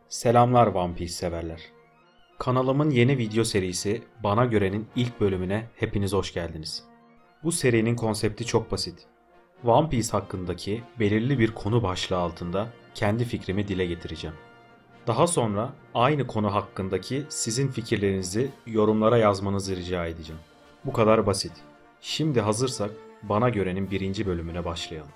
Selamlar One Piece severler. Kanalımın yeni video serisi Bana Göre'nin ilk bölümüne hepiniz hoş geldiniz. Bu serinin konsepti çok basit. One Piece hakkındaki belirli bir konu başlığı altında kendi fikrimi dile getireceğim. Daha sonra aynı konu hakkındaki sizin fikirlerinizi yorumlara yazmanızı rica edeceğim. Bu kadar basit. Şimdi hazırsak Bana Göre'nin birinci bölümüne başlayalım.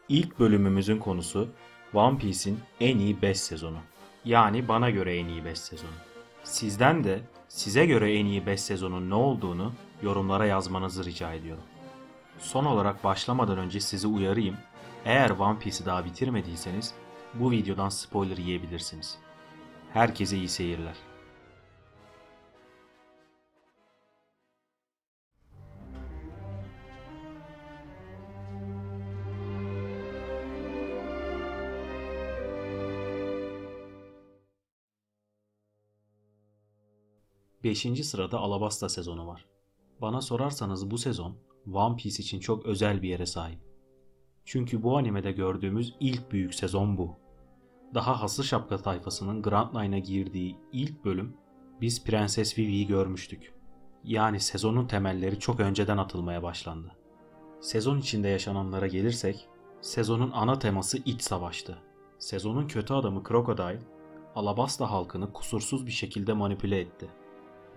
İlk bölümümüzün konusu One Piece'in en iyi 5 sezonu. Yani bana göre en iyi 5 sezonu. Sizden de size göre en iyi 5 sezonun ne olduğunu yorumlara yazmanızı rica ediyorum. Son olarak başlamadan önce sizi uyarayım. Eğer One Piece'i daha bitirmediyseniz bu videodan spoiler yiyebilirsiniz. Herkese iyi seyirler. Beşinci sırada Alabasta sezonu var. Bana sorarsanız bu sezon One Piece için çok özel bir yere sahip. Çünkü bu animede gördüğümüz ilk büyük sezon bu. Daha Hasır Şapka tayfasının Grand Line'a girdiği ilk bölüm biz Prenses Vivi'yi görmüştük. Yani sezonun temelleri çok önceden atılmaya başlandı. Sezon içinde yaşananlara gelirsek, sezonun ana teması iç savaştı. Sezonun kötü adamı Crocodile, Alabasta halkını kusursuz bir şekilde manipüle etti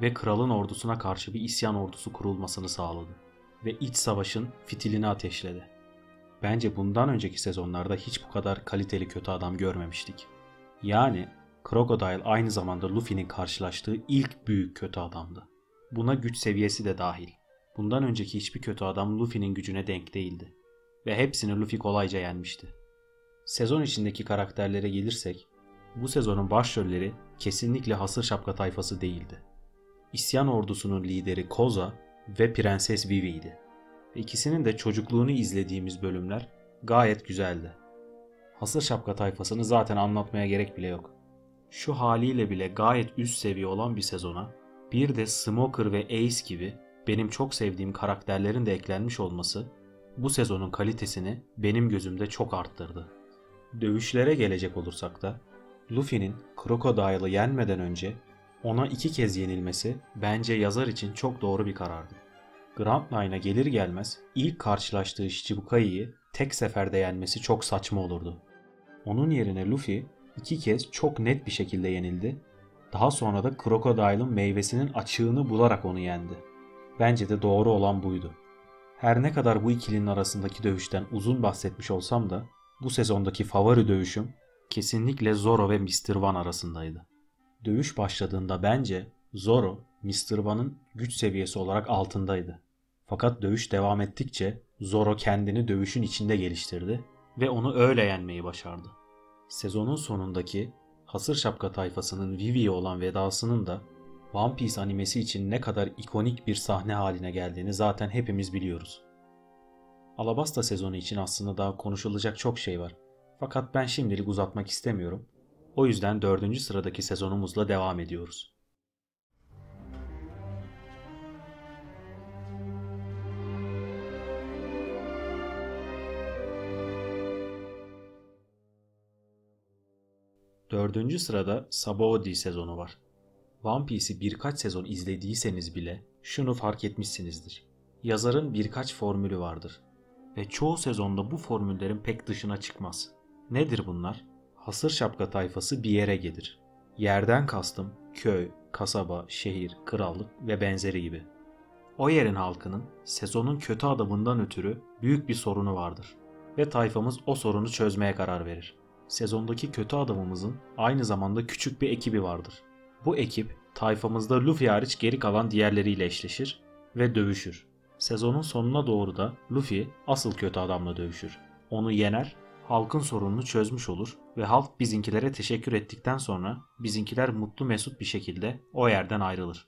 ve kralın ordusuna karşı bir isyan ordusu kurulmasını sağladı ve iç savaşın fitilini ateşledi. Bence bundan önceki sezonlarda hiç bu kadar kaliteli kötü adam görmemiştik. Yani Crocodile aynı zamanda Luffy'nin karşılaştığı ilk büyük kötü adamdı. Buna güç seviyesi de dahil. Bundan önceki hiçbir kötü adam Luffy'nin gücüne denk değildi ve hepsini Luffy kolayca yenmişti. Sezon içindeki karakterlere gelirsek, bu sezonun başrolleri kesinlikle Hasır Şapka tayfası değildi. İsyan ordusunun lideri Koza ve Prenses Vivi'ydi. İkisinin de çocukluğunu izlediğimiz bölümler gayet güzeldi. Hasır Şapka tayfasını zaten anlatmaya gerek bile yok. Şu haliyle bile gayet üst seviye olan bir sezona bir de Smoker ve Ace gibi benim çok sevdiğim karakterlerin de eklenmiş olması bu sezonun kalitesini benim gözümde çok arttırdı. Dövüşlere gelecek olursak da Luffy'nin Crocodile'ı yenmeden önce ona 2 kez yenilmesi bence yazar için çok doğru bir karardı. Grand Line'a gelir gelmez ilk karşılaştığı Shichibukai'yi tek seferde yenmesi çok saçma olurdu. Onun yerine Luffy 2 kez çok net bir şekilde yenildi. Daha sonra da Crocodile'ın meyvesinin açığını bularak onu yendi. Bence de doğru olan buydu. Her ne kadar bu ikilinin arasındaki dövüşten uzun bahsetmiş olsam da bu sezondaki favori dövüşüm kesinlikle Zoro ve Mr. One arasındaydı. Dövüş başladığında bence Zoro, Mr. One'ın güç seviyesi olarak altındaydı. Fakat dövüş devam ettikçe Zoro kendini dövüşün içinde geliştirdi ve onu öyle yenmeyi başardı. Sezonun sonundaki Hasır Şapka tayfasının Vivi'ye olan vedasının da One Piece animesi için ne kadar ikonik bir sahne haline geldiğini zaten hepimiz biliyoruz. Alabasta sezonu için aslında daha konuşulacak çok şey var. Fakat ben şimdilik uzatmak istemiyorum. O yüzden 4. sıradaki sezonumuzla devam ediyoruz. Dördüncü sırada Sabaody sezonu var. One Piece'i birkaç sezon izlediyseniz bile şunu fark etmişsinizdir. Yazarın birkaç formülü vardır. Ve çoğu sezonda bu formüllerin pek dışına çıkmaz. Nedir bunlar? Hasır Şapka tayfası bir yere gelir. Yerden kastım köy, kasaba, şehir, krallık ve benzeri gibi. O yerin halkının sezonun kötü adamından ötürü büyük bir sorunu vardır. Ve tayfamız o sorunu çözmeye karar verir. Sezondaki kötü adamımızın aynı zamanda küçük bir ekibi vardır. Bu ekip tayfamızda Luffy hariç geri kalan diğerleriyle eşleşir ve dövüşür. Sezonun sonuna doğru da Luffy asıl kötü adamla dövüşür. Onu yener, halkın sorununu çözmüş olur ve halk bizinkilere teşekkür ettikten sonra bizinkiler mutlu mesut bir şekilde o yerden ayrılır.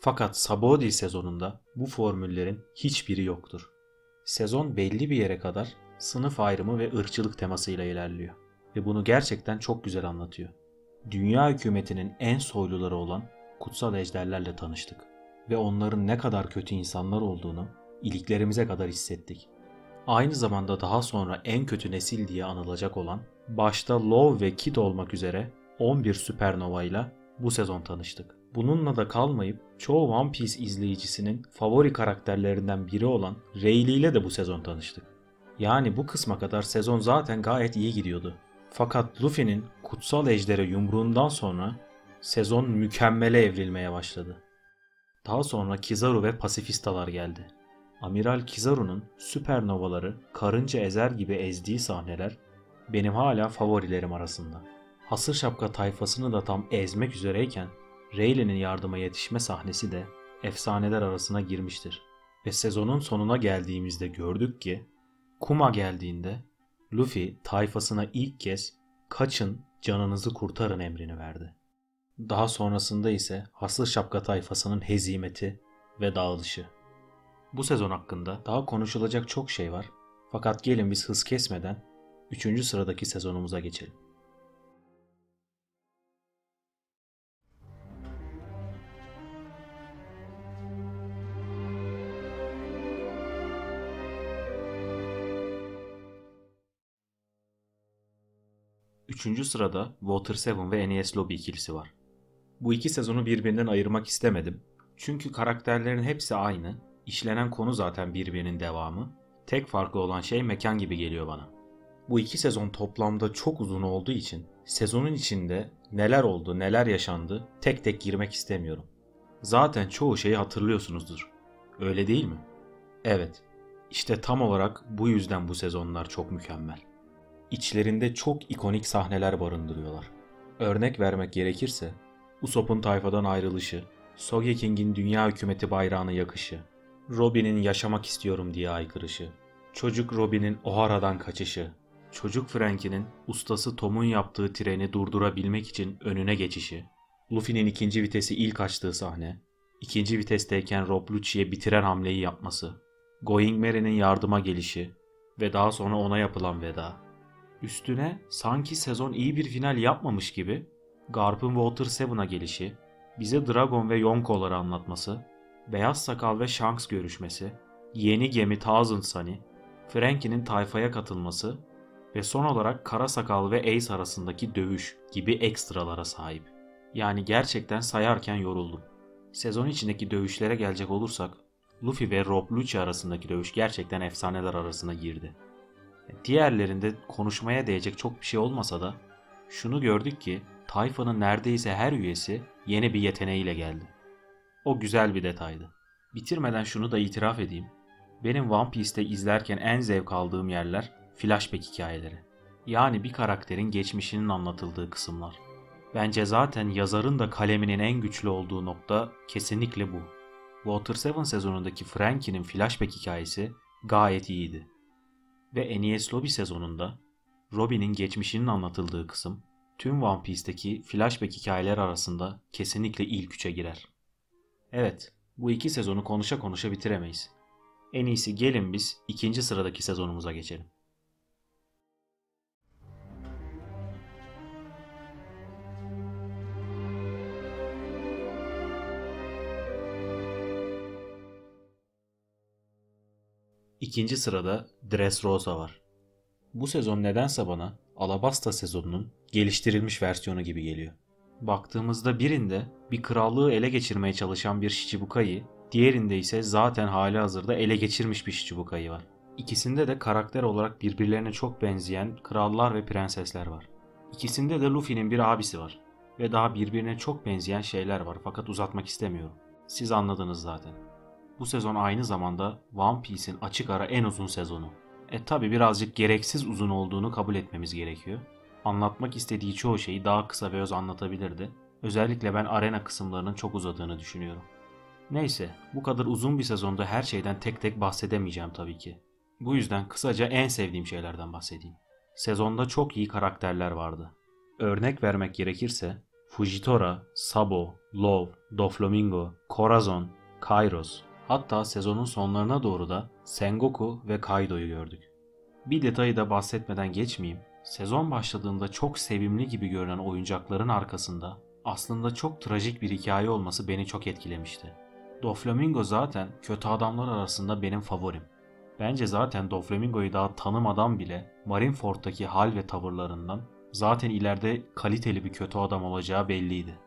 Fakat Sabaody sezonunda bu formüllerin hiçbiri yoktur. Sezon belli bir yere kadar sınıf ayrımı ve ırkçılık temasıyla ilerliyor ve bunu gerçekten çok güzel anlatıyor. Dünya hükümetinin en soyluları olan kutsal ejderlerle tanıştık ve onların ne kadar kötü insanlar olduğunu iliklerimize kadar hissettik. Aynı zamanda daha sonra en kötü nesil diye anılacak olan, başta Love ve Kid olmak üzere 11 süpernova ile bu sezon tanıştık. Bununla da kalmayıp çoğu One Piece izleyicisinin favori karakterlerinden biri olan Rayleigh ile de bu sezon tanıştık. Yani bu kısma kadar sezon zaten gayet iyi gidiyordu. Fakat Luffy'nin kutsal ejdere yumruğundan sonra sezon mükemmele evrilmeye başladı. Daha sonra Kizaru ve pasifistalar geldi. Amiral Kizaru'nun süpernovaları karınca ezer gibi ezdiği sahneler benim hala favorilerim arasında. Hasır Şapka tayfasını da tam ezmek üzereyken Rayleigh'nin yardıma yetişme sahnesi de efsaneler arasına girmiştir. Ve sezonun sonuna geldiğimizde gördük ki Kuma geldiğinde Luffy tayfasına ilk kez kaçın canınızı kurtarın emrini verdi. Daha sonrasında ise Hasır Şapka tayfasının hezimeti ve dağılışı. Bu sezon hakkında daha konuşulacak çok şey var. Fakat gelin biz hız kesmeden 3. sıradaki sezonumuza geçelim. Üçüncü sırada Water 7 ve NES Lobby ikilisi var. Bu iki sezonu birbirinden ayırmak istemedim. Çünkü karakterlerin hepsi aynı, işlenen konu zaten birbirinin devamı. Tek farklı olan şey mekan gibi geliyor bana. Bu iki sezon toplamda çok uzun olduğu için sezonun içinde neler oldu, neler yaşandı tek tek girmek istemiyorum. Zaten çoğu şeyi hatırlıyorsunuzdur. Öyle değil mi? Evet. İşte tam olarak bu yüzden bu sezonlar çok mükemmel. İçlerinde çok ikonik sahneler barındırıyorlar. Örnek vermek gerekirse Usopp'un tayfadan ayrılışı, Sogeking'in dünya hükümeti bayrağını yakışı, Robin'in yaşamak istiyorum diye haykırışı, çocuk Robin'in Ohara'dan kaçışı, çocuk Frankie'nin ustası Tom'un yaptığı treni durdurabilmek için önüne geçişi, Luffy'nin ikinci vitesi ilk açtığı sahne, ikinci vitesteyken Rob Lucci'ye bitiren hamleyi yapması, Going Merry'nin yardıma gelişi ve daha sonra ona yapılan veda. Üstüne sanki sezon iyi bir final yapmamış gibi Garp'ın Water 7'a gelişi, bize Dragon ve Yonko'ları anlatması, Beyaz Sakal ve Shanks görüşmesi, yeni gemi Thousand Sunny, Frankie'nin tayfaya katılması ve son olarak Kara Sakal ve Ace arasındaki dövüş gibi ekstralara sahip. Yani gerçekten sayarken yoruldum. Sezon içindeki dövüşlere gelecek olursak, Luffy ve Rob Lucci arasındaki dövüş gerçekten efsaneler arasına girdi. Diğerlerinde konuşmaya değecek çok bir şey olmasa da şunu gördük ki tayfanın neredeyse her üyesi yeni bir yeteneğiyle geldi. O güzel bir detaydı. Bitirmeden şunu da itiraf edeyim. Benim One Piece'te izlerken en zevk aldığım yerler flashback hikayeleri. Yani bir karakterin geçmişinin anlatıldığı kısımlar. Bence zaten yazarın da kaleminin en güçlü olduğu nokta kesinlikle bu. Water 7 sezonundaki Frankie'nin flashback hikayesi gayet iyiydi. Ve NES Lobby sezonunda Robin'in geçmişinin anlatıldığı kısım tüm One Piece'teki flashback hikayeler arasında kesinlikle ilk üçe girer. Evet, bu iki sezonu konuşa konuşa bitiremeyiz. En iyisi gelin biz ikinci sıradaki sezonumuza geçelim. İkinci sırada Dressrosa var. Bu sezon nedense bana Alabasta sezonunun geliştirilmiş versiyonu gibi geliyor. Baktığımızda birinde bir krallığı ele geçirmeye çalışan bir Shichibukai'yi, diğerinde ise zaten hali hazırda ele geçirmiş bir Shichibukai var. İkisinde de karakter olarak birbirlerine çok benzeyen krallar ve prensesler var. İkisinde de Luffy'nin bir abisi var. Ve daha birbirine çok benzeyen şeyler var fakat uzatmak istemiyorum. Siz anladınız zaten. Bu sezon aynı zamanda One Piece'in açık ara en uzun sezonu. Tabi birazcık gereksiz uzun olduğunu kabul etmemiz gerekiyor. Anlatmak istediği çoğu şeyi daha kısa ve öz anlatabilirdi. Özellikle ben arena kısımlarının çok uzadığını düşünüyorum. Neyse, bu kadar uzun bir sezonda her şeyden tek tek bahsedemeyeceğim tabii ki. Bu yüzden kısaca en sevdiğim şeylerden bahsedeyim. Sezonda çok iyi karakterler vardı. Örnek vermek gerekirse Fujitora, Sabo, Love, Doflamingo, Corazon, Kairos, hatta sezonun sonlarına doğru da Sengoku ve Kaido'yu gördük. Bir detayı da bahsetmeden geçmeyeyim. Sezon başladığında çok sevimli gibi görünen oyuncakların arkasında aslında çok trajik bir hikaye olması beni çok etkilemişti. Doflamingo zaten kötü adamlar arasında benim favorim. Bence zaten Doflamingo'yu daha tanımadan bile Marineford'daki hal ve tavırlarından zaten ileride kaliteli bir kötü adam olacağı belliydi.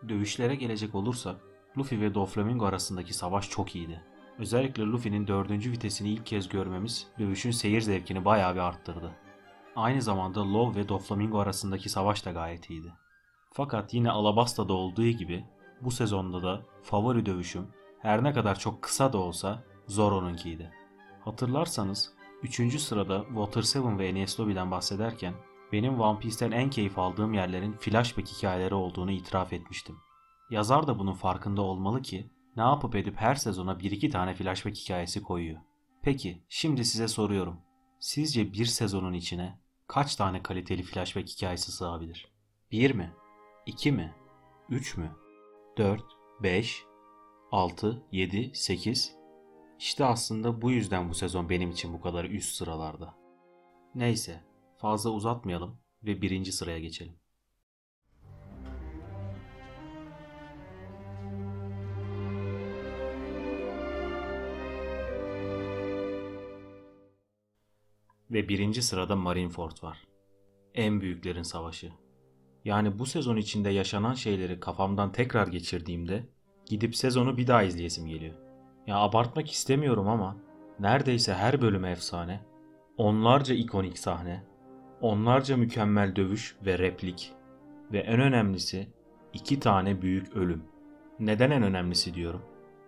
Dövüşlere gelecek olursak Luffy ve Doflamingo arasındaki savaş çok iyiydi. Özellikle Luffy'nin 4. vitesini ilk kez görmemiz dövüşün seyir zevkini bayağı bir arttırdı. Aynı zamanda Law ve Doflamingo arasındaki savaş da gayet iyiydi. Fakat yine Alabasta'da olduğu gibi bu sezonda da favori dövüşüm her ne kadar çok kısa da olsa Zoro'nunkiydi. Hatırlarsanız 3. sırada Water 7 ve Enies Lobby'den bahsederken benim One Piece'ten en keyif aldığım yerlerin flashback hikayeleri olduğunu itiraf etmiştim. Yazar da bunun farkında olmalı ki ne yapıp edip her sezona 1-2 tane flashback hikayesi koyuyor. Peki şimdi size soruyorum. Sizce bir sezonun içine kaç tane kaliteli flashback hikayesi sığabilir? 1 mi? 2 mi? 3 mü? 4, 5, 6, 7, 8. İşte aslında bu yüzden bu sezon benim için bu kadar üst sıralarda. Neyse, fazla uzatmayalım ve 1. sıraya geçelim. Ve 1. sırada Marineford var. En büyüklerin savaşı. Yani bu sezon içinde yaşanan şeyleri kafamdan tekrar geçirdiğimde gidip sezonu bir daha izleyesim geliyor. Ya abartmak istemiyorum ama neredeyse her bölümü efsane. Onlarca ikonik sahne, onlarca mükemmel dövüş ve replik ve en önemlisi 2 tane büyük ölüm. Neden en önemlisi diyorum?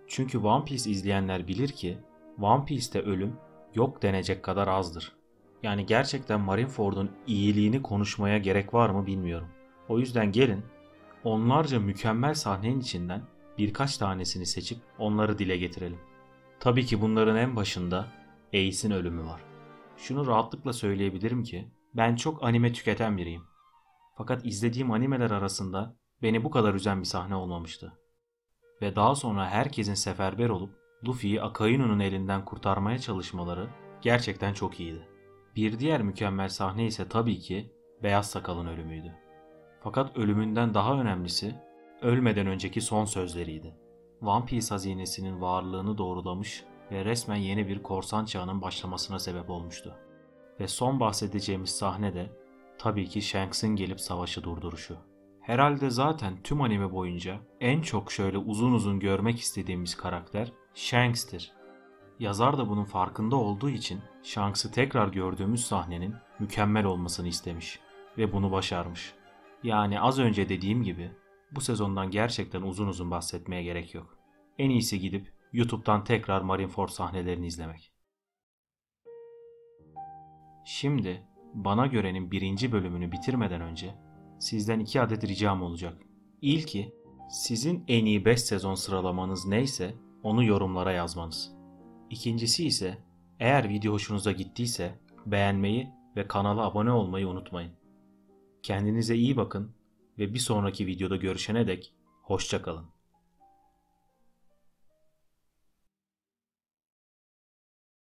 Çünkü One Piece izleyenler bilir ki One Piece'te ölüm yok denecek kadar azdır. Yani gerçekten Marineford'un iyiliğini konuşmaya gerek var mı bilmiyorum. O yüzden gelin onlarca mükemmel sahnenin içinden birkaç tanesini seçip onları dile getirelim. Tabii ki bunların en başında Ace'in ölümü var. Şunu rahatlıkla söyleyebilirim ki ben çok anime tüketen biriyim. Fakat izlediğim animeler arasında beni bu kadar üzen bir sahne olmamıştı. Ve daha sonra herkesin seferber olup Luffy'yi Akainu'nun elinden kurtarmaya çalışmaları gerçekten çok iyiydi. Bir diğer mükemmel sahne ise tabii ki Beyaz Sakal'ın ölümüydü. Fakat ölümünden daha önemlisi ölmeden önceki son sözleriydi. One Piece hazinesinin varlığını doğrulamış ve resmen yeni bir korsan çağının başlamasına sebep olmuştu. Ve son bahsedeceğimiz sahne de tabii ki Shanks'in gelip savaşı durduruşu. Herhalde zaten tüm anime boyunca en çok şöyle uzun uzun görmek istediğimiz karakter Shanks'tir. Yazar da bunun farkında olduğu için Shanks'ı tekrar gördüğümüz sahnenin mükemmel olmasını istemiş ve bunu başarmış. Yani az önce dediğim gibi bu sezondan gerçekten uzun uzun bahsetmeye gerek yok. En iyisi gidip YouTube'dan tekrar Marineford sahnelerini izlemek. Şimdi bana görenin 1. bölümünü bitirmeden önce sizden 2 adet ricam olacak. İlki sizin en iyi 5 sezon sıralamanız neyse onu yorumlara yazmanız. İkincisi ise eğer video hoşunuza gittiyse beğenmeyi ve kanala abone olmayı unutmayın. Kendinize iyi bakın ve bir sonraki videoda görüşene dek hoşça kalın.